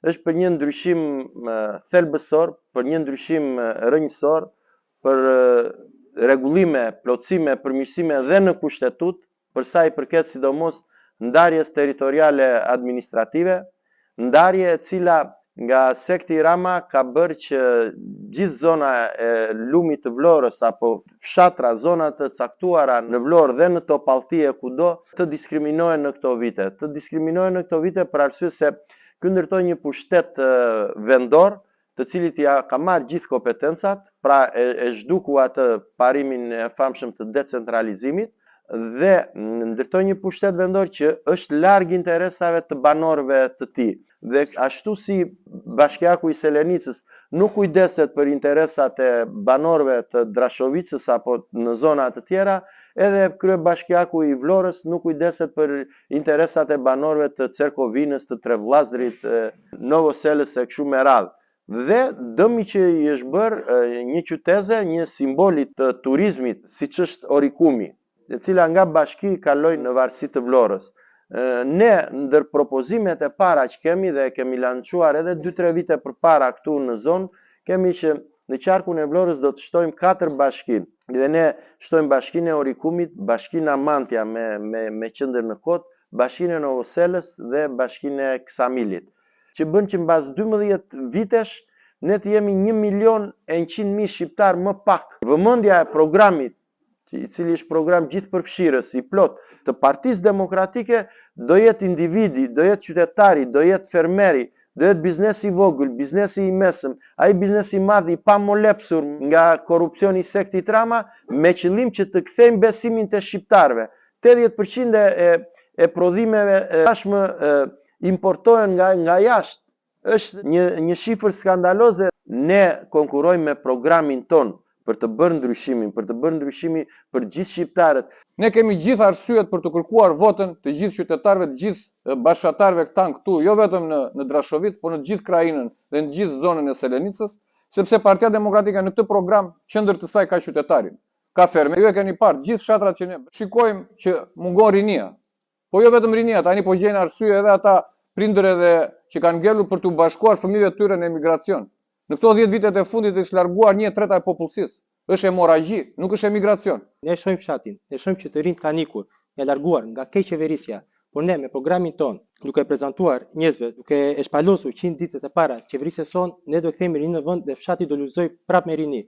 është për një ndryshim thelbësor, për një ndryshim rrënjësor, për rregullime, plotësime, përmirësime dhe në kushtetut, për sa i përket sidomos ndarjes territoriale administrative, ndarje e cila nga sekti Rama ka bërë që gjithë zona e lumit të Vlorës apo fshatra, zona të caktuara në Vlorë dhe në Topallti e kudo të diskriminohen në këto vite. Të diskriminohen në këto vite për arsye se ky ndërtoi një pushtet vendor, të cilit ja ka marrë gjithë kompetencat, pra e zhduku atë parimin e famshëm të decentralizimit, dhe ndërtoi një pushtet vendor që është larg interesave të banorëve të tij. Dhe ashtu si Bashkiaku i Selenicës nuk kujdeset për interesat e banorëve të Drashovicës apo në zona të tjera, edhe kryebashkiaku i Vlorës nuk kujdeset për interesat e banorëve të Cerkovinës, të Trevllazrit, Novoselës e kështu me radhë. Dhe dëmi që i është bërë një qyteze, një simboli të turizmit, siç është Orikumi, e cila nga bashki kaloi në varësi të Vlorës. Ne ndër propozimet e para që kemi dhe kemi lançuar edhe 2-3 vite përpara këtu në zonë, kemi që në qarkun e Vlorës do të shtojmë 4 bashkinë. Dhe ne shtojmë bashkinë e Orikumit, bashkinë Amantia me qendër në Kot, bashkinë e Novoselës dhe bashkinë e Ksamilit. Që bën që mbas 12 vitesh ne të jemi 1.100.000 shqiptar më pak. Vëmendja e programit, i cili është program gjithëpërfshirës, i plot të Partisë Demokratike, do jetë individi, do jetë qytetari, do jetë fermeri, do jetë biznesi i vogël, biznesi i mesëm, ai biznesi i madh i pamolepsur nga korrupsioni i sektit Rama, me qëllim që të kthejmë besimin te shqiptarëve. 80% e prodhimeve tashmë importohen nga jashtë. Është një shifër skandaloze. Ne konkurrojmë me programin ton për të bërë ndryshimin për gjithë shqiptarët. Ne kemi gjithë arsyet për të kërkuar votën të gjithë qytetarëve, të gjithë bashkëtarëve këtu, jo vetëm në Drashovicë, por në të gjithë krajinën dhe në gjithë zonën e Selenicës, sepse Partia Demokratike në këtë program qendër të saj ka qytetarin, ka ferme. Ju e keni parë, gjithë fshatrat që ne shikojmë që mungon rinia. Po jo vetëm rinia, tani po gjejnë arsye edhe ata prindër edhe që kanë ngelur për të bashkuar fëmijëve të tyre në emigracion. Në këto 10 vitet e fundit është larguar 1/3 e popullsisë. Është hemoragji, nuk është emigracion. Ne shohim fshatin, ne shohim që të rinjt kanë ikur, janë larguar nga keqeverisja, por ne me programin ton, duke prezantuar njerëzve, duke e shpalosur 100 ditët e para qeverisjes son, ne do kthehemi rinë në vend dhe fshati do lulëzoj prapë me rini.